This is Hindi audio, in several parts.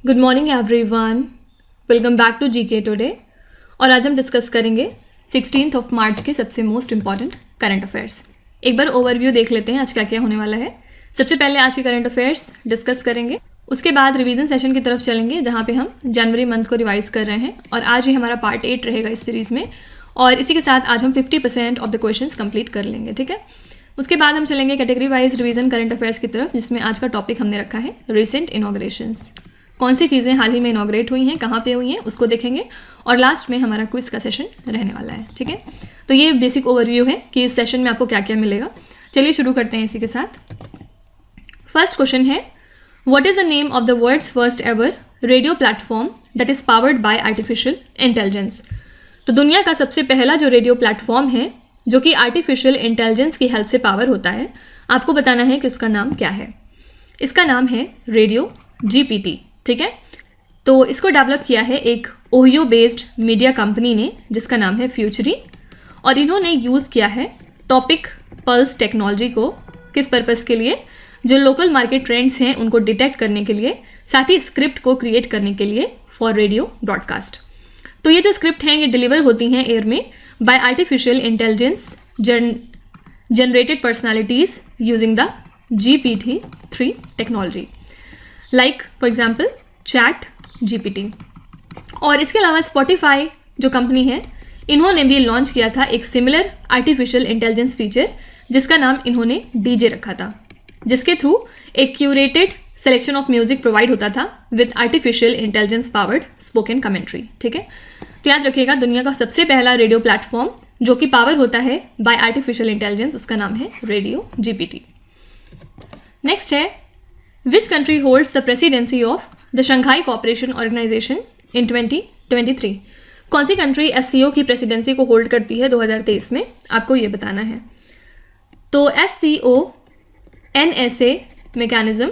Good morning everyone, welcome back to GK today. और आज हम डिस्कस करेंगे 16 मार्च के सबसे मोस्ट इंपॉर्टेंट करंट अफेयर्स। एक बार ओवरव्यू देख लेते हैं आज क्या क्या होने वाला है। सबसे पहले आज के करंट अफेयर्स डिस्कस करेंगे, उसके बाद रिवीजन सेशन की तरफ चलेंगे जहाँ पे हम जनवरी मंथ को रिवाइज कर रहे हैं और आज ही हमारा पार्ट 8 रहेगा इस सीरीज़ में। और इसी के साथ आज हम 50% ऑफ द क्वेश्चंस कंप्लीट कर लेंगे, ठीक है। उसके बाद हम चलेंगे category wise revision current affairs की तरफ, जिसमें आज का टॉपिक हमने रखा है रिसेंट इनॉग्रेशंस। कौन सी चीज़ें हाल ही में इनॉग्रेट हुई हैं, कहाँ पे हुई हैं, उसको देखेंगे। और लास्ट में हमारा क्विज का सेशन रहने वाला है, ठीक है। तो ये बेसिक ओवरव्यू है कि इस सेशन में आपको क्या क्या मिलेगा। चलिए शुरू करते हैं इसी के साथ। फर्स्ट क्वेश्चन है, what is the name of the world's first ever radio platform that is powered by artificial intelligence. तो दुनिया का सबसे पहला जो रेडियो प्लेटफॉर्म है जो कि आर्टिफिशियल इंटेलिजेंस की हेल्प से पावर होता है, आपको बताना है कि उसका नाम क्या है। इसका नाम है रेडियो जीपीटी, ठीक है। तो इसको डेवलप किया है एक ओहियो बेस्ड मीडिया कंपनी ने जिसका नाम है फ्यूचरी, और इन्होंने यूज़ किया है टॉपिक पल्स टेक्नोलॉजी को। किस पर्पज़ के लिए? जो लोकल मार्केट ट्रेंड्स हैं उनको डिटेक्ट करने के लिए, साथ ही स्क्रिप्ट को क्रिएट करने के लिए फॉर रेडियो ब्रॉडकास्ट। तो ये जो स्क्रिप्ट हैं ये डिलीवर होती हैं एयर में bye artificial intelligence generated personalities using the GPT-3 technology, like for example chat GPT। और इसके अलावा स्पॉटिफाई जो कंपनी है, इन्होंने भी लॉन्च किया था एक सिमिलर आर्टिफिशियल इंटेलिजेंस फीचर जिसका नाम इन्होंने डीजे रखा था, जिसके थ्रू एक curated selection of music provide होता था with artificial intelligence powered spoken commentary, ठीक है। तो याद रखिएगा, दुनिया का सबसे पहला रेडियो प्लेटफॉर्म जो कि पावर होता है बाय आर्टिफिशियल इंटेलिजेंस, उसका नाम है रेडियो GPT। नेक्स्ट है, which country holds the presidency of the Shanghai cooperation organisation in 2023। कौन सी कंट्री SCO की प्रेसिडेंसी को होल्ड करती है 2023 में, आपको ये बताना है। तो SCO NSA मैकेनिज्म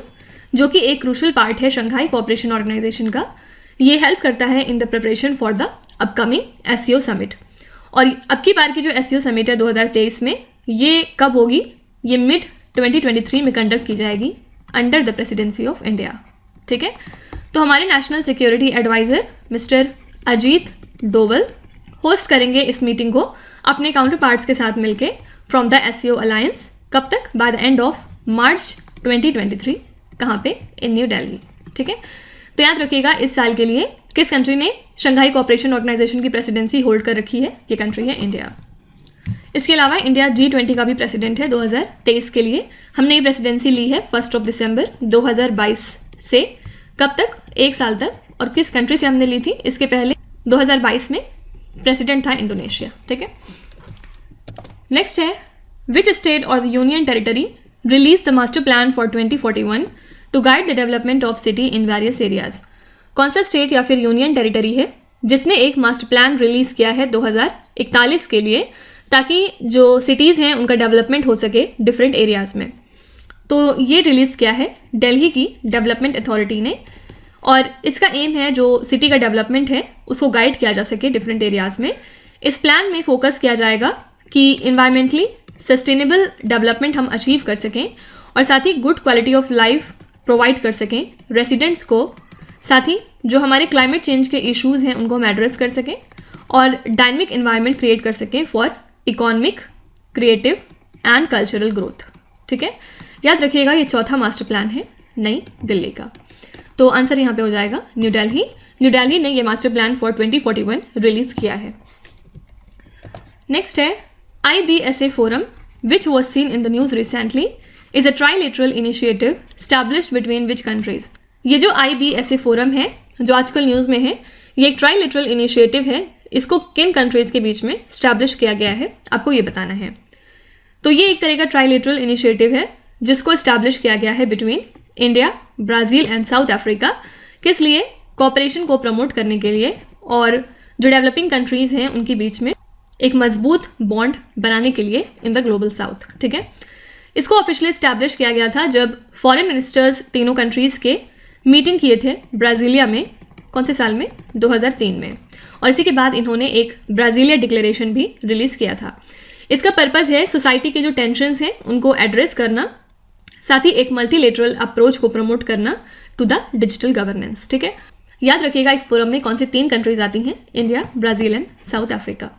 जो कि एक क्रूशल पार्ट है शंघाई कोऑपरेशन ऑर्गेनाइजेशन का, ये हेल्प करता है in the preparation for the upcoming SCO summit. और अब की बार की जो SCO समिट है 2023 में, ये कब होगी? ये मिड 2023 में कंडक्ट की जाएगी under the presidency of India, ठीक है। तो हमारे national security adviser mister Ajit Doval host करेंगे इस मीटिंग को अपने काउंटर पार्ट्स के साथ मिलके फ्रॉम द SCO अलायंस। कब तक? By the end of March 2023। कहाँ पे? इन न्यू दिल्ली, ठीक है। तो याद रखिएगा, इस साल के लिए किस कंट्री ने शंघाई कोऑपरेशन ऑर्गेनाइजेशन की प्रेसिडेंसी होल्ड कर रखी है? ये कंट्री है इंडिया। इसके अलावा इंडिया G20 का भी प्रेसिडेंट है 2023 के लिए। हमने ये प्रेसिडेंसी ली है 1 दिसंबर 2022 से। कब तक? 1 साल तक। और किस कंट्री से हमने ली थी? इसके पहले 2022 में प्रेसिडेंट था इंडोनेशिया, ठीक है। नेक्स्ट है, विच स्टेट और the union territory release the master plan for 2041 to guide the development of city in various areas. कौन सा स्टेट या फिर यूनियन टेरिटरी है जिसने एक मास्टर प्लान रिलीज किया है 2041 के लिए, ताकि जो सिटीज़ हैं उनका डेवलपमेंट हो सके डिफरेंट एरियाज़ में। तो ये रिलीज़ किया है दिल्ली की डेवलपमेंट अथॉरिटी ने, और इसका एम है जो सिटी का डेवलपमेंट है उसको गाइड किया जा सके डिफरेंट एरियाज़ में। इस प्लान में फोकस किया जाएगा कि इन्वायरमेंटली सस्टेनेबल डेवलपमेंट हम अचीव कर सकें और साथ ही good quality of life provide कर सकें रेसिडेंट्स को, साथ ही जो हमारे क्लाइमेट चेंज के इश्यूज़ हैं उनको हम एड्रेस कर सकें और डायनेमिक इन्वायरमेंट क्रिएट कर सकें for economic, creative and cultural growth, ठीक है। याद रखिएगा, ये चौथा मास्टर प्लान है नई दिल्ली का। तो आंसर यहाँ पे हो जाएगा न्यू दिल्ली। न्यू दिल्ली ने ये मास्टर प्लान फॉर 2041 रिलीज किया है। नेक्स्ट है, IBSA forum which was seen in the news recently is a trilateral initiative established between which countries. ये जो IBSA फोरम है जो आजकल न्यूज़ में है, ये एक ट्राइलेटरल इनिशिएटिव है। इसको किन कंट्रीज़ के बीच में स्टैब्लिश किया गया है, आपको ये बताना है। तो ये एक तरह का ट्राइलेटरल इनिशिएटिव है जिसको इस्टेब्लिश किया गया है between India, Brazil and south Africa. किस लिए? कोऑपरेशन को प्रमोट करने के लिए और जो डेवलपिंग कंट्रीज़ हैं उनके बीच में एक मजबूत बॉन्ड बनाने के लिए इन द ग्लोबल साउथ, ठीक है। इसको ऑफिशियली इस्टेब्लिश किया गया था जब फॉरेन मिनिस्टर्स तीनों कंट्रीज़ के मीटिंग किए थे ब्राज़ीलिया में। कौन से साल में? 2003 में। और इसी के बाद इन्होंने एक ब्राज़ीलिया डिक्लेरेशन भी रिलीज़ किया था। इसका पर्पज़ है सोसाइटी के जो टेंशन्स हैं उनको एड्रेस करना, साथ ही एक मल्टीलेटरल अप्रोच को प्रमोट करना टू द डिजिटल गवर्नेंस। ठीक है, याद रखिएगा इस फोरम में कौन सी 3 कंट्रीज आती हैं, India, Brazil and south Africa.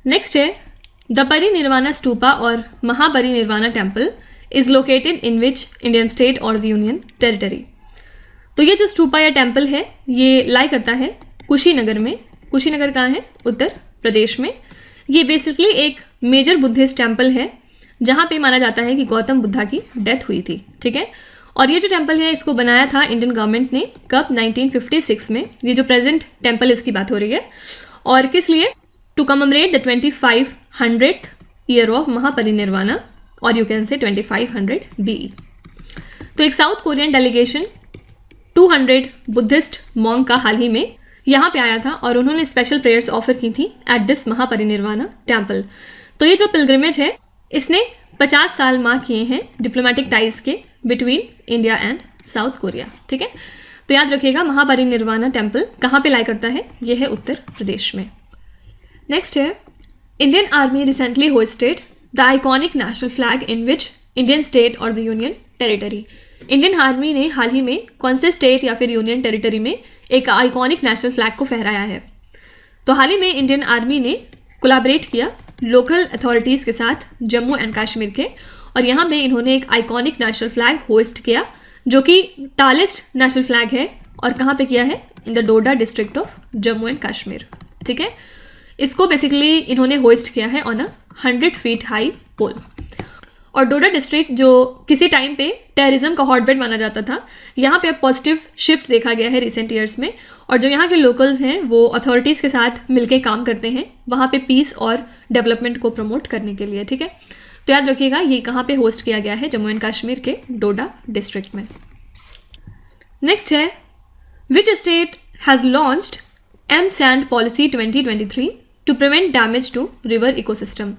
Next है द परिनिर्वाणा स्तूपा और Mahaparinirvana temple is located in which Indian state और द यूनियन टेरिटरी। तो ये जो स्तूपा या टेम्पल है ये लाई करता है कुशीनगर में। कुशीनगर कहाँ है, उत्तर प्रदेश में। ये बेसिकली एक मेजर बुद्धिस्ट टेम्पल है जहाँ पे माना जाता है कि गौतम बुद्धा की डेथ हुई थी। ठीक है, और ये जो टेम्पल है इसको बनाया था इंडियन गवर्नमेंट ने कब, 1956 में। ये जो प्रेजेंट टेम्पल है उसकी बात हो रही है। और किस लिए, to commemorate the 2500th year of Mahaparinirvana, और यू कैन से 2500 BE। तो एक south Korean delegation 200 Buddhist monk का हाल ही में यहाँ पे आया था और उन्होंने स्पेशल प्रेयर्स ऑफर की थी एट दिस महापरिनिर्वाणा टेम्पल। तो ये जो पिलग्रिमेज है इसने 50 साल मार्क किए हैं डिप्लोमेटिक टाइज के between India and south Korea. ठीक है, तो याद रखिएगा महापरिनिर्वाणा टेम्पल कहाँ पे लाई करता है, ये है उत्तर प्रदेश में। नेक्स्ट है Indian army recently hosted the iconic national flag in which Indian state और the union territory. Indian army ने हाल ही में कौन से स्टेट या फिर यूनियन टेरिटरी में एक आइकॉनिक नेशनल फ्लैग को फहराया है। तो हाल ही में इंडियन आर्मी ने कोलैबोरेट किया लोकल अथॉरिटीज़ के साथ जम्मू एंड कश्मीर के, और यहाँ पे इन्होंने एक आइकॉनिक नेशनल फ्लैग होस्ट किया जो कि टालेस्ट नेशनल फ्लैग है, और कहाँ पे किया है, in the Doda district of Jammu and Kashmir. ठीक है, इसको बेसिकली इन्होंने होस्ट किया है ऑन अ 100 फीट हाई पोल। और डोडा डिस्ट्रिक्ट जो किसी टाइम पे टेररिज्म का हॉटबेड माना जाता था, यहाँ पे अब पॉजिटिव शिफ्ट देखा गया है रिसेंट ईयर्स में, और जो यहाँ के लोकल्स हैं वो अथॉरिटीज़ के साथ मिलके काम करते हैं वहाँ पे पीस और डेवलपमेंट को प्रमोट करने के लिए। ठीक है, तो याद रखिएगा ये कहाँ पे होस्ट किया गया है, जम्मू एंड कश्मीर के डोडा डिस्ट्रिक्ट में। नेक्स्ट है which state has launched M sand policy 2023 to prevent damage to river ecosystem.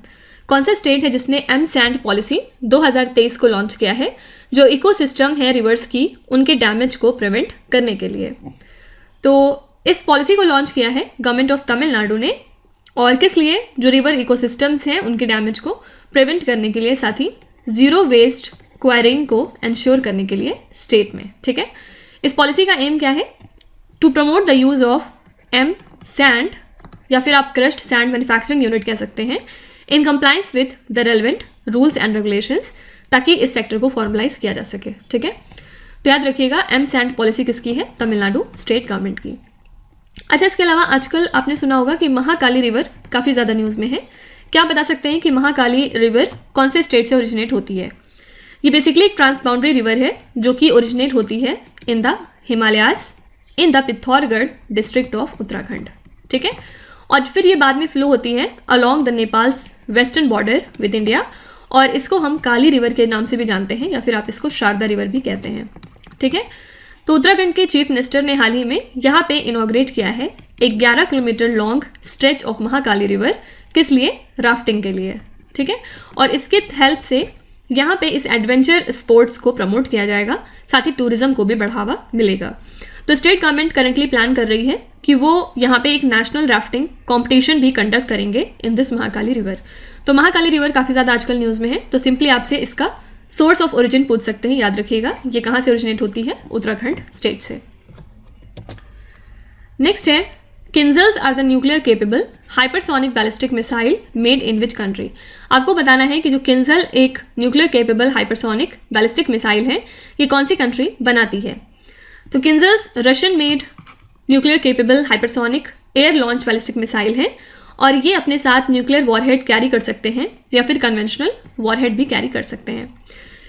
कौन सा स्टेट है जिसने एम सैंड पॉलिसी 2023 को लॉन्च किया है, जो इकोसिस्टम है रिवर्स की उनके डैमेज को प्रिवेंट करने के लिए। तो इस पॉलिसी को लॉन्च किया है गवर्नमेंट ऑफ तमिलनाडु ने, और किस लिए, जो रिवर इकोसिस्टम्स हैं उनके डैमेज को प्रिवेंट करने के लिए, साथ ही ज़ीरो वेस्ट क्वायरिंग को इंश्योर करने के लिए स्टेट में। ठीक है, इस पॉलिसी का एम क्या है, to promote the use of M sand या फिर आप क्रश्ड सैंड मैन्युफैक्चरिंग यूनिट कह सकते हैं in compliance with the relevant rules and regulations, ताकि इस सेक्टर को फॉर्मलाइज किया जा सके। ठीक है, तो याद रखिएगा एम सैंड पॉलिसी किसकी है, तमिलनाडु स्टेट गवर्नमेंट की। अच्छा, इसके अलावा आजकल आपने सुना होगा कि महाकाली रिवर काफ़ी ज़्यादा न्यूज़ में है। क्या आप बता सकते हैं कि महाकाली रिवर कौन से स्टेट से ओरिजिनेट होती है? ये बेसिकली एक ट्रांसबाउंड्री रिवर है जो कि ओरिजिनेट होती है in the Himalayas in the Pithoragarh district of Uttarakhand. ठीक है, और फिर ये बाद में फ्लो होती है along the Nepals western border with India, और इसको हम काली रिवर के नाम से भी जानते हैं या फिर आप इसको शारदा रिवर भी कहते हैं। ठीक है, तो उत्तराखंड के चीफ मिनिस्टर ने हाल ही में यहाँ पे इनॉग्रेट किया है एक 11 kilometre long stretch of Mahakali river, किस लिए, राफ्टिंग के लिए। ठीक है, और इसके हेल्प से यहाँ पे इस एडवेंचर स्पोर्ट्स को प्रमोट किया जाएगा, साथ ही टूरिज्म को भी बढ़ावा मिलेगा। तो स्टेट गवर्नमेंट करेंटली प्लान कर रही है कि वो यहाँ पे एक नेशनल राफ्टिंग कंपटीशन भी कंडक्ट करेंगे इन दिस महाकाली रिवर। तो महाकाली रिवर काफ़ी ज़्यादा आजकल न्यूज़ में है, तो सिंपली आपसे इसका सोर्स ऑफ ओरिजिन पूछ सकते हैं। याद रखिएगा ये कहाँ से ओरिजिनेट होती है, उत्तराखंड स्टेट से। नेक्स्ट है Kinzhals are the nuclear capable hypersonic ballistic missile made in which country. आपको बताना है कि जो किंजल एक nuclear capable hypersonic ballistic missile है ये कौन सी कंट्री बनाती है। तो Kinzhals Russian made nuclear capable hypersonic air launch ballistic missile है, और ये अपने साथ न्यूक्लियर वॉरहेड कैरी कर सकते हैं या फिर कन्वेंशनल वॉरहेड भी कैरी कर सकते हैं।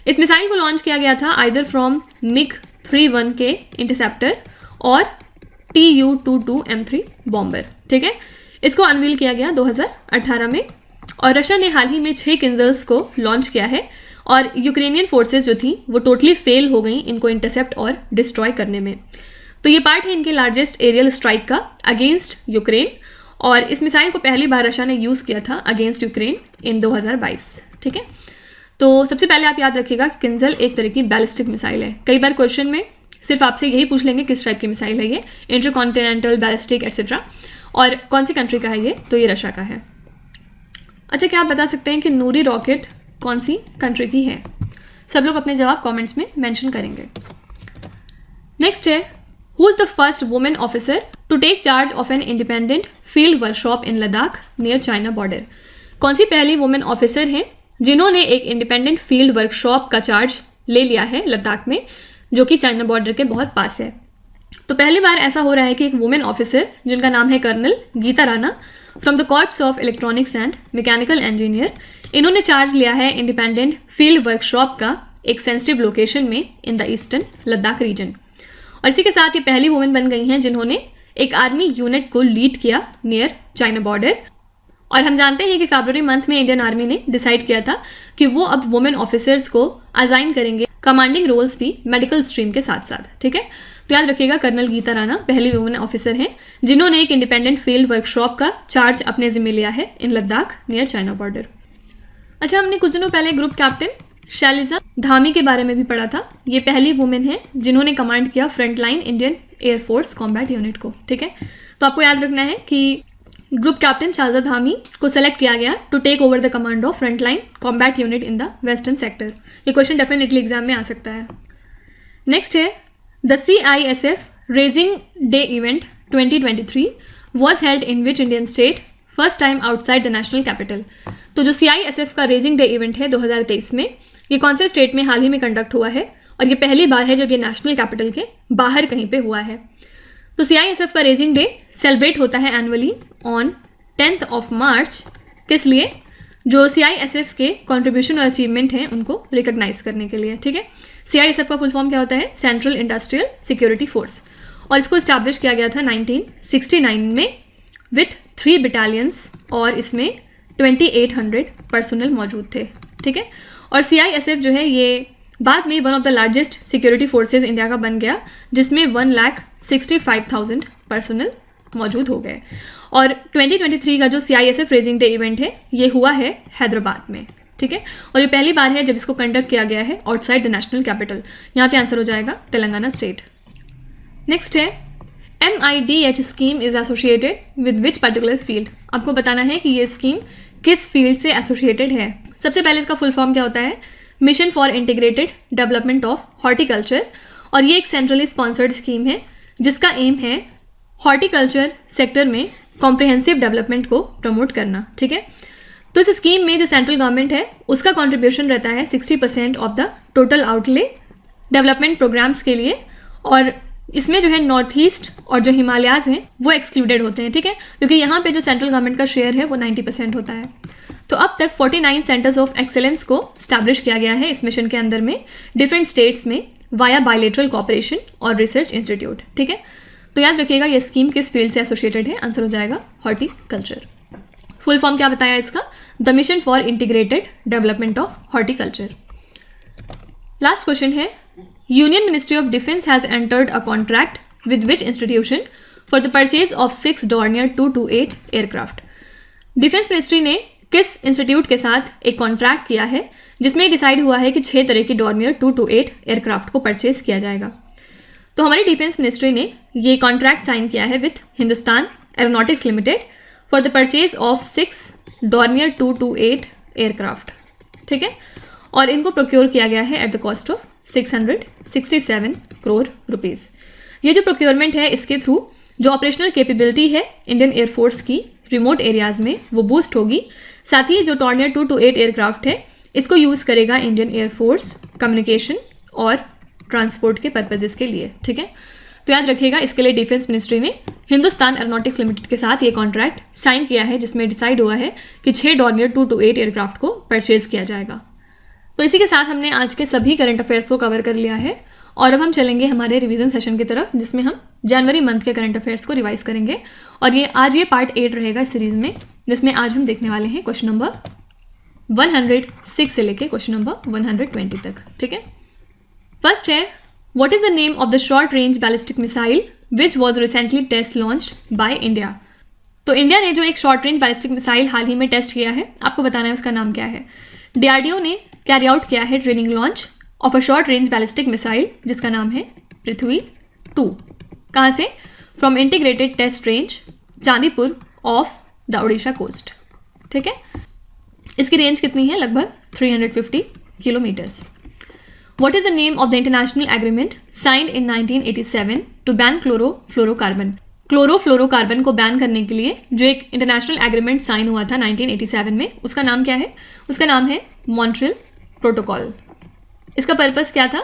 इस मिसाइल को लॉन्च किया गया था आइदर फ्रॉम MiG-31 के इंटरसेप्टर और Tu-22M3 बॉम्बर। ठीक है, इसको अनवील किया गया 2018 में, और रशिया ने हाल ही में 6 किंजल्स को लॉन्च किया है, और यूक्रेनियन फोर्सेस जो थी वो टोटली फेल हो गई इनको इंटरसेप्ट और डिस्ट्रॉय करने में। तो ये पार्ट है इनके लार्जेस्ट एरियल स्ट्राइक का अगेंस्ट यूक्रेन, और इस मिसाइल को पहली बार रशिया ने यूज़ किया था अगेंस्ट यूक्रेन इन 2022। ठीक है, तो सबसे पहले आप याद रखिएगा किंजल एक तरह की बैलिस्टिक मिसाइल है। कई बार क्वेश्चन में सिर्फ आपसे यही पूछ लेंगे किस टाइप की मिसाइल है ये, इंटरकॉन्टिनेंटल, बैलिस्टिक एक्सेट्रा, और कौन सी कंट्री का है ये, तो ये रशिया का है। अच्छा, क्या आप बता सकते हैं कि नूरी रॉकेट कौन सी कंट्री की है? सब लोग अपने जवाब कमेंट्स में मेंशन करेंगे। नेक्स्ट है, who is the first women officer to take charge of an independent field workshop in Ladakh near China border? कौन सी पहली वुमेन ऑफिसर हैं जिन्होंने एक इंडिपेंडेंट फील्ड वर्कशॉप का चार्ज ले लिया है लद्दाख में, जो कि चाइना बॉर्डर के बहुत पास है? तो पहली बार ऐसा हो रहा है कि एक वुमेन ऑफिसर जिनका नाम है colonel Geeta Rana from the corps of electronics and mechanical engineer, इन्होंने चार्ज लिया है इंडिपेंडेंट फील्ड वर्कशॉप का एक सेंसिटिव लोकेशन में in the eastern Ladakh region. और इसी के साथ ये पहली वुमेन बन गई हैं जिन्होंने एक आर्मी यूनिट को लीड किया नियर चाइना बॉर्डर। और हम जानते हैं कि फरवरी मंथ में इंडियन आर्मी ने डिसाइड किया था कि वो अब वुमेन ऑफिसर्स को असाइन करेंगे कमांडिंग रोल्स भी मेडिकल स्ट्रीम के साथ साथ, ठीक है। तो याद रखिएगा, कर्नल गीता राणा पहली वुमेन ऑफिसर हैं जिन्होंने एक इंडिपेंडेंट फील्ड वर्कशॉप का चार्ज अपने जिम्मे लिया है इन लद्दाख नियर चाइना बॉर्डर। अच्छा, हमने कुछ दिनों पहले ग्रुप कैप्टन शैलिजा धामी के बारे में भी पढ़ा था। ये पहली वुमेन है जिन्होंने कमांड किया frontline Indian air force combat unit को, ठीक है। तो आपको याद रखना है कि ग्रुप कैप्टन शालिजा धामी को सेलेक्ट किया गया to take over the command of frontline combat unit in the western sector. ये क्वेश्चन डेफिनेटली एग्जाम में आ सकता है। नेक्स्ट है, the CISF raising day event 2023 was held in which Indian state first time outside the national capital? तो जो CISF का रेजिंग डे इवेंट है 2023 में, ये कौन से स्टेट में हाल ही में कंडक्ट हुआ है और ये पहली बार है जब ये नेशनल कैपिटल के बाहर कहीं पे हुआ है। तो CISF का रेजिंग डे सेलिब्रेट होता है annually on 10th of March। किस लिए? जो CISF के कंट्रीब्यूशन और अचीवमेंट हैं उनको रिकॉग्नाइज करने के लिए, ठीक है। CISF का फुल फॉर्म क्या होता है? सेंट्रल इंडस्ट्रियल सिक्योरिटी फोर्स, और इसको इस्टेब्लिश किया गया था 1969 में विथ 3 बटालियंस और इसमें 2800 पर्सनल मौजूद थे, ठीक है। और CISF जो है ये बाद में one of the largest security forces India का बन गया, जिसमें 1,65,000 पर्सनल मौजूद हो गए। और 2023 का जो CISF रेजिंग डे इवेंट है ये हुआ है हैदराबाद में, ठीक है। और ये पहली बार है जब इसको कंडक्ट किया गया है आउटसाइड द नेशनल कैपिटल। यहाँ पे आंसर हो जाएगा तेलंगाना स्टेट। नेक्स्ट है, MIDH scheme is associated with which particular field? आपको बताना है कि ये स्कीम किस फील्ड से एसोसिएटेड है। सबसे पहले इसका फुल फॉर्म क्या होता है? Mission for integrated development of horticulture. और ये एक सेंट्रली स्पॉन्सर्ड स्कीम है जिसका एम है हॉर्टिकल्चर सेक्टर में कॉम्प्रिहेंसिव डेवलपमेंट को प्रमोट करना, ठीक है। तो इस स्कीम में जो सेंट्रल गवर्नमेंट है उसका कंट्रीब्यूशन रहता है 60% of the total outlay development programmes के लिए। और इसमें जो है नॉर्थ ईस्ट और जो हिमालयाज हैं वो एक्सक्लूडेड होते हैं, ठीक है, क्योंकि यहाँ पे जो सेंट्रल गवर्नमेंट का शेयर है वो 90% होता है। तो अब तक 49 सेंटर्स ऑफ एक्सेलेंस को स्टैब्लिश किया गया है इस मिशन के अंदर में डिफरेंट स्टेट्स में वाया बायलेटरल कॉपरेशन और रिसर्च इंस्टीट्यूट, ठीक है। तो याद रखिएगा ये स्कीम किस फील्ड से एसोसिएटेड है, आंसर हो जाएगा हॉर्टिकल्चर। फुल फॉर्म क्या बताया इसका? The mission for integrated development of horticulture. Last question है, union ministry of defence has entered a contract with which institution for the purchase of 6 Dornier 228 aircraft? Defence ministry ने किस इंस्टीट्यूट के साथ एक कॉन्ट्रैक्ट किया है जिसमें डिसाइड हुआ है कि 6 तरह की डॉर्नियर 228 एयरक्राफ्ट को परचेज किया जाएगा? तो हमारी डिफेंस मिनिस्ट्री ने ये कॉन्ट्रैक्ट साइन किया है with Hindustan aeronautics limited for the purchase of 6 Dornier 228 aircraft, ठीक है। और इनको प्रोक्योर किया गया है at the cost of 667 crore rupees. ये जो प्रोक्योरमेंट है इसके थ्रू जो ऑपरेशनल कैपेबिलिटी है इंडियन एयरफोर्स की रिमोट एरियाज़ में वो बूस्ट होगी। साथ ही जो डॉर्नियर 228 एयरक्राफ्ट है इसको यूज़ करेगा इंडियन एयरफोर्स कम्युनिकेशन और ट्रांसपोर्ट के पर्पजेस के लिए, ठीक है। तो याद रखिएगा इसके लिए डिफेंस मिनिस्ट्री ने हिंदुस्तान एरोनॉटिक्स लिमिटेड के साथ ये कॉन्ट्रैक्ट साइन किया है जिसमें डिसाइड हुआ है कि 6 डॉर्नियर 228 एयरक्राफ्ट को परचेज किया जाएगा। तो इसी के साथ हमने आज के सभी करंट अफेयर्स को कवर कर लिया है और अब हम चलेंगे हमारे रिवीजन सेशन की तरफ जिसमें हम जनवरी मंथ के करंट अफेयर्स को रिवाइज करेंगे। और ये आज ये पार्ट 8 रहेगा इस सीरीज में, जिसमें आज हम देखने वाले हैं क्वेश्चन नंबर 106 से लेके क्वेश्चन नंबर 120 तक, ठीक है। फर्स्ट है, what is the name of the short range ballistic missile which was recently test launched by India? तो इंडिया ने जो एक शॉर्ट रेंज बैलिस्टिक मिसाइल हाल ही में टेस्ट किया है, आपको बताना है उसका नाम क्या है। DRDO ने कैरी आउट किया है training launch of a short range ballistic missile जिसका नाम है पृथ्वी 2। कहाँ से? From integrated test range Chandipur off the Odisha coast, ठीक है। इसकी रेंज कितनी है? लगभग 350 kilometres. What is the name of the international agreement signed in 1987 to ban chlorofluorocarbon? Chlorofluorocarbon को बैन करने के लिए जो एक इंटरनेशनल एग्रीमेंट साइन हुआ था 1987 में, उसका नाम क्या है? उसका नाम है मॉन्ट्रियल प्रोटोकॉल। इसका पर्पस क्या था?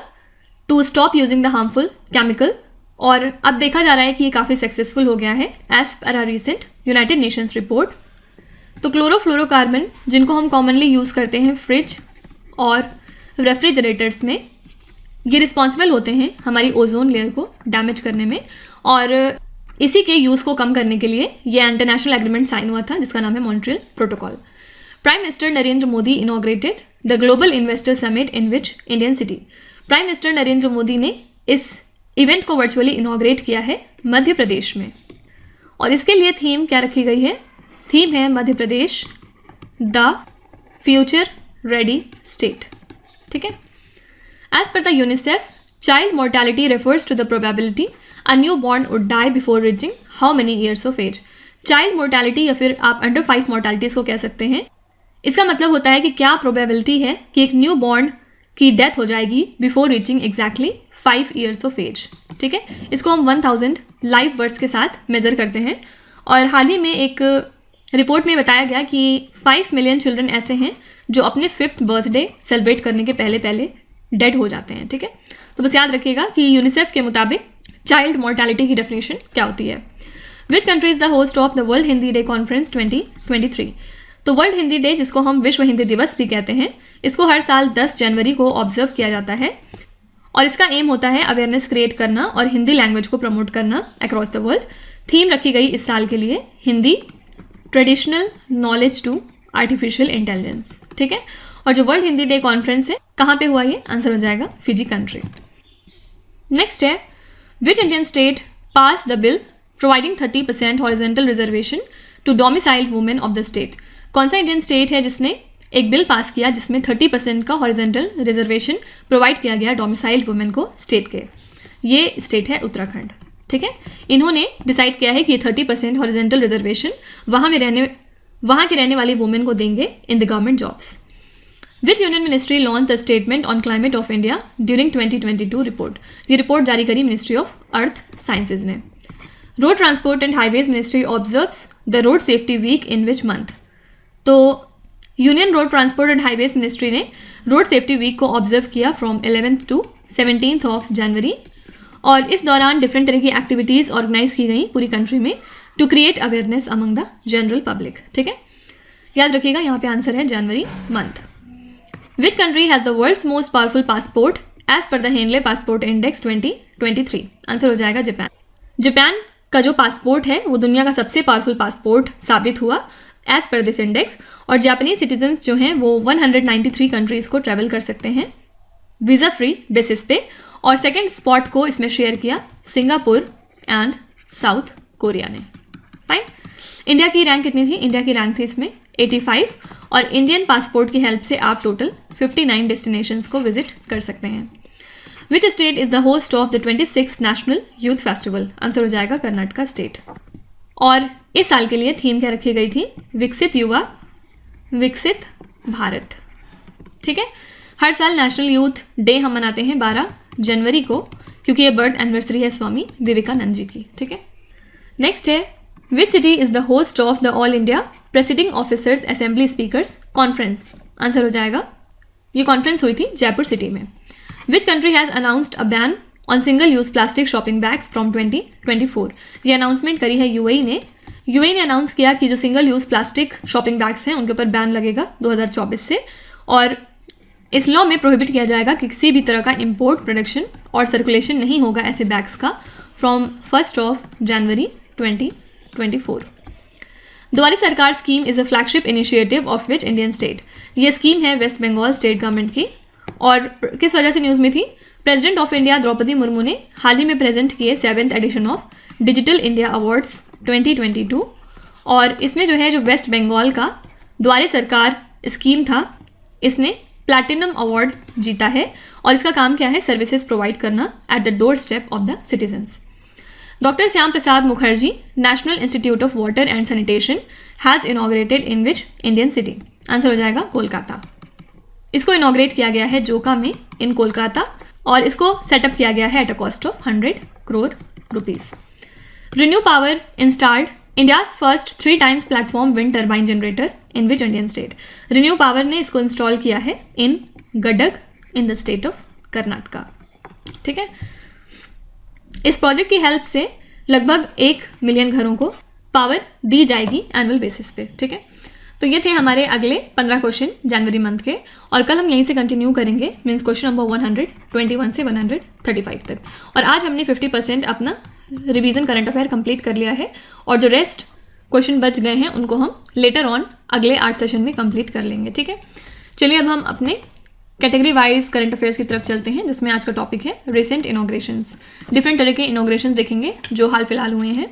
To stop using the harmful chemical, और अब देखा जा रहा है कि ये काफ़ी सक्सेसफुल हो गया है as per a recent United Nations report. तो क्लोरोफ्लोरोकार्बन जिनको हम कॉमनली यूज़ करते हैं फ्रिज और रेफ्रिजरेटर्स में, ये रिस्पॉन्सिबल होते हैं हमारी ओजोन लेयर को डैमेज करने में, और इसी के यूज़ को कम करने के लिए ये इंटरनेशनल एग्रीमेंट साइन हुआ था जिसका नाम है Montreal protocol. Prime minister Narendra Modi inaugurated the global investor summit in which Indian city? Prime minister Narendra Modi ने इस इवेंट को वर्चुअली इनॉग्रेट किया है मध्य प्रदेश में, और इसके लिए थीम क्या रखी गई है? थीम है Madhya Pradesh the future ready state. ठीक है। As per the UNICEF, child mortality refers to the probability a newborn would die before reaching how many years of age? Child mortality या फिर आप अंडर 5 मोर्टैलिटीज़ को कह सकते हैं। इसका मतलब होता है कि क्या प्रोबेबिलिटी है कि एक न्यू बॉर्न की डेथ हो जाएगी before reaching exactly 5 years of age. ठीक है, इसको हम 1000 लाइव बर्थ्स के साथ मेज़र करते हैं, और हाल ही में एक रिपोर्ट में बताया गया कि 5 मिलियन चिल्ड्रन ऐसे हैं जो अपने 5th बर्थडे सेलिब्रेट करने के पहले पहले डेड हो जाते हैं। ठीक है, तो बस याद रखिएगा कि यूनिसेफ के मुताबिक चाइल्ड मोर्टैलिटी की डेफिनेशन क्या होती है। Which country is the host of the world Hindi day conference 2023? तो वर्ल्ड हिंदी डे, जिसको हम विश्व हिंदी दिवस भी कहते हैं, इसको हर साल 10 जनवरी को ऑब्जर्व किया जाता है, और इसका एम होता है अवेयरनेस क्रिएट करना और हिंदी लैंग्वेज को प्रमोट करना अक्रॉस द वर्ल्ड। थीम रखी गई इस साल के लिए Hindi traditional knowledge to artificial intelligence. ठीक है, और जो वर्ल्ड हिंदी डे कॉन्फ्रेंस है कहाँ पे हुआ? ये आंसर हो जाएगा फिजी कंट्री। नेक्स्ट है, Which Indian state passed the bill providing 30% horizontal reservation to domiciled women of the state? कौन सा इंडियन स्टेट है जिसने एक बिल पास किया जिसमें 30% का हॉरिजेंटल रिजर्वेशन प्रोवाइड किया गया डोमिसाइल्ड वुमेन को स्टेट के? ये स्टेट है उत्तराखंड। ठीक है, इन्होंने डिसाइड किया है कि 30% हॉरिजेंटल रिजर्वेशन वहाँ के रहने वाली वुमेन को देंगे in the government jobs. Which union ministry launched the statement on climate of India during 2022 report? ये रिपोर्ट जारी करी मिनिस्ट्री ऑफ अर्थ साइंसेज ने। Road transport and highways ministry observes the road safety week in which month? तो union road transport and highways ministry ने रोड सेफ्टी वीक को ऑब्जर्व किया from 11th to 17th of January, और इस दौरान डिफरेंट तरह की एक्टिविटीज़ ऑर्गेनाइज की गई पूरी कंट्री में to create awareness among the general public. ठीक है, याद रखिएगा यहाँ पे आंसर है जनवरी month. Which country has the world's most powerful passport as per the Henley Passport Index 2023? Answer हो जाएगा जापान। जापान का जो पासपोर्ट है वो दुनिया का सबसे पावरफुल पासपोर्ट साबित हुआ एज पर दिस इंडेक्स, और जापानीज सिटीजन्स जो हैं वो 193 कंट्रीज़ को ट्रैवल कर सकते हैं वीज़ा फ्री बेसिस पे, और सेकेंड स्पॉट को इसमें शेयर किया सिंगापुर एंड साउथ कोरिया ने। फाइन। इंडिया की रैंक कितनी थी? इंडिया की रैंक थी इसमें 85, और इंडियन पासपोर्ट की हेल्प से आप टोटल 59 डेस्टिनेशंस को विजिट कर सकते हैं। Which state is the host of the 26th national youth festival? Answer हो जाएगा कर्नाटका स्टेट। और इस साल के लिए थीम क्या रखी गई थी? विकसित युवा विकसित भारत। ठीक है, हर साल नेशनल यूथ डे हम मनाते हैं 12 जनवरी को, क्योंकि ये बर्थ एनिवर्सरी है स्वामी विवेकानंद जी की। ठीक है, नेक्स्ट है, which city is the host of the all India presiding officers assembly speakers conference? Answer हो जाएगा, ये कॉन्फ्रेंस हुई थी जयपुर सिटी में। Which country has announced a ban on single use plastic shopping bags from 2024? ये अनाउंसमेंट करी है यूएई ने। यूएई ने अनाउंस किया कि जो single use plastic shopping bags हैं उनके ऊपर बैन लगेगा 2024 से, और इस लॉ में प्रोहिबिट किया जाएगा कि किसी भी तरह का इंपोर्ट, प्रोडक्शन और सर्कुलेशन नहीं होगा ऐसे बैग्स का from 1 January 2024। Duare Sarkar scheme is a flagship initiative of which Indian state? ये स्कीम है वेस्ट बंगाल स्टेट गवर्नमेंट की, और किस वजह से न्यूज़ में थी? President of India Droupadi Murmu ने हाल ही में प्रेजेंट किए 7th edition of digital India awards 2022, और इसमें जो है जो वेस्ट बंगाल का द्वारी सरकार स्कीम था, इसने प्लैटिनम अवार्ड जीता है, और इसका काम क्या है? सर्विसेज प्रोवाइड करना at the door step of the citizens. Doctor Shyam Prasad Mukherjee national institute of water and sanitation has inaugurated in which Indian city? Answer हो जाएगा कोलकाता। इसको इनॉग्रेट किया गया है जोका में इन कोलकाता और इसको सेटअप किया गया है at a cost of 100 crore rupees. ReNew Power installed India's first 3 times platform wind turbine generator in which Indian state. ReNew Power ने इसको इंस्टॉल किया है in Gadag in the state of Karnataka. ठीक है, इस प्रोजेक्ट की हेल्प से लगभग 1 मिलियन घरों को पावर दी जाएगी एनुअल बेसिस पे। ठीक है, तो ये थे हमारे अगले 15 क्वेश्चन जनवरी मंथ के, और कल हम यहीं से कंटिन्यू करेंगे, मीन्स क्वेश्चन नंबर 121 से 135 तक। और आज हमने 50% अपना रिवीजन करंट अफेयर कंप्लीट कर लिया है, और जो रेस्ट क्वेश्चन बच गए हैं उनको हम लेटर ऑन अगले 8 सेशन में कंप्लीट कर लेंगे। ठीक है, चलिए अब हम अपने कैटेगरी वाइज करंट अफेयर्स की तरफ चलते हैं, जिसमें आज का टॉपिक है रिसेंट इनॉग्रेशंस। डिफरेंट तरह के इनॉग्रेशंस देखेंगे जो हाल फिलहाल हुए हैं।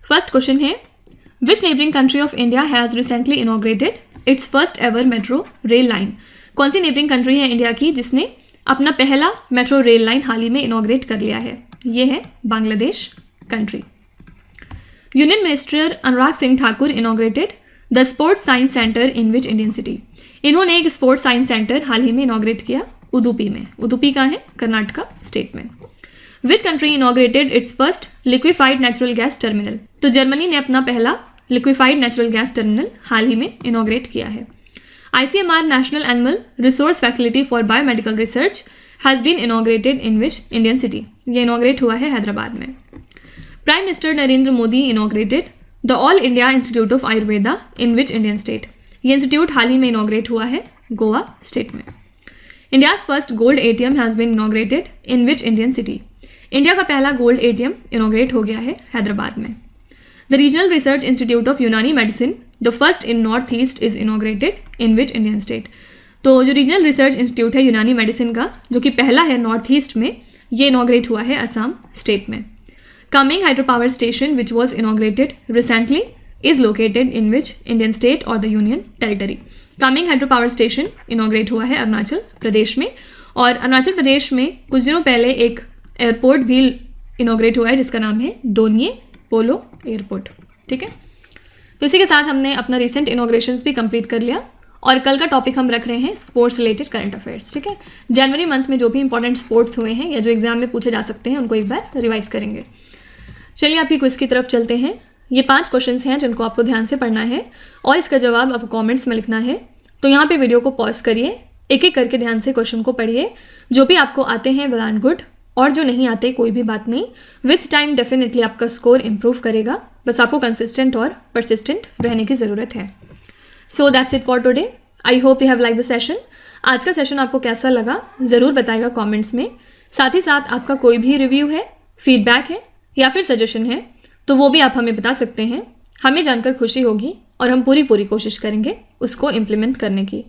फर्स्ट क्वेश्चन है, विच neighbouring country of India has recently inaugurated its first ever metro rail line. कौन सी नेबरिंग कंट्री है इंडिया की जिसने अपना पहला मेट्रो रेल लाइन हाल ही में इनॉग्रेट कर लिया है? ये है Bangladesh country. Union minister Anurag Singh Thakur inaugurated the sports science centre in which Indian city. इन्होंने एक स्पोर्ट्स साइंस सेंटर हाल ही में इनॉग्रेट किया उदुपी में। उदुपी कहाँ है? कर्नाटका स्टेट में। Which country inaugurated its first liquefied natural gas terminal. तो जर्मनी ने अपना पहला लिक्विफाइड नेचुरल गैस टर्मिनल हाल ही में इनॉग्रेट किया है। ICMR national animal resource facility for biomedical research has been inaugurated in which Indian city. ये इनॉग्रेट हुआ है हैदराबाद में। Prime minister Narendra Modi inaugurated the all India institute of Ayurveda in which Indian state. ये इंस्टीट्यूट हाल ही में इनॉग्रेट हुआ है गोवा स्टेट में। India's first gold ATM has been inaugurated in which Indian city. India का पहला गोल्ड ATM इनॉग्रेट हो गया है हैदराबाद में। The regional research institute of Unani medicine the first in north east is inaugurated in which Indian state. तो जो रीजनल रिसर्च इंस्टीट्यूट है यूनानी मेडिसिन का, जो कि पहला है नॉर्थ ईस्ट में, ये इनॉग्रेट हुआ है असम स्टेट में। Kameng hydro power station which was inaugurated recently is located in which Indian state और the union territory. Kameng hydro power station inaugurate हुआ है अरुणाचल प्रदेश में, और अरुणाचल प्रदेश में कुछ दिनों पहले एक एयरपोर्ट भी इनॉग्रेट हुआ है जिसका नाम है डोनिये पोलो एयरपोर्ट। ठीक है, तो इसी के साथ हमने अपना रिसेंट इनॉग्रेशंस भी कंप्लीट कर लिया, और कल का टॉपिक हम रख रहे हैं स्पोर्ट्स रिलेटेड करंट अफेयर्स। ठीक है, जनवरी मंथ में जो भी इंपॉर्टेंट स्पोर्ट्स हुए हैं या जो एग्जाम में पूछे जा सकते हैं उनको एक बार रिवाइज करेंगे। चलिए आपकी क्विज की तरफ चलते हैं। ये 5 क्वेश्चंस हैं जिनको आपको ध्यान से पढ़ना है, और इसका जवाब आपको कमेंट्स में लिखना है। तो यहाँ पे वीडियो को पॉज करिए, एक एक करके ध्यान से क्वेश्चन को पढ़िए। जो भी आपको आते हैं वेल एंड गुड, और जो नहीं आते कोई भी बात नहीं, विथ टाइम डेफिनेटली आपका स्कोर इंप्रूव करेगा। बस आपको कंसिस्टेंट और परसिस्टेंट रहने की ज़रूरत है। So that's it for today. I hope you have like the session. आज का सेशन आपको कैसा लगा ज़रूर बताइएगा कमेंट्स में। साथ ही साथ आपका कोई भी रिव्यू है, फीडबैक है या फिर सजेशन है तो वो भी आप हमें बता सकते हैं। हमें जानकर खुशी होगी और हम पूरी कोशिश करेंगे उसको इम्प्लीमेंट करने की।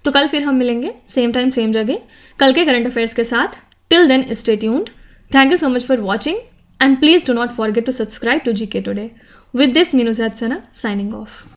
तो कल फिर हम मिलेंगे सेम टाइम सेम जगह कल के करंट अफेयर्स के साथ। Till then stay tuned. Thank you so much for watching, and please do not forget to subscribe to GK Today. With this, Minu Zatsana signing off.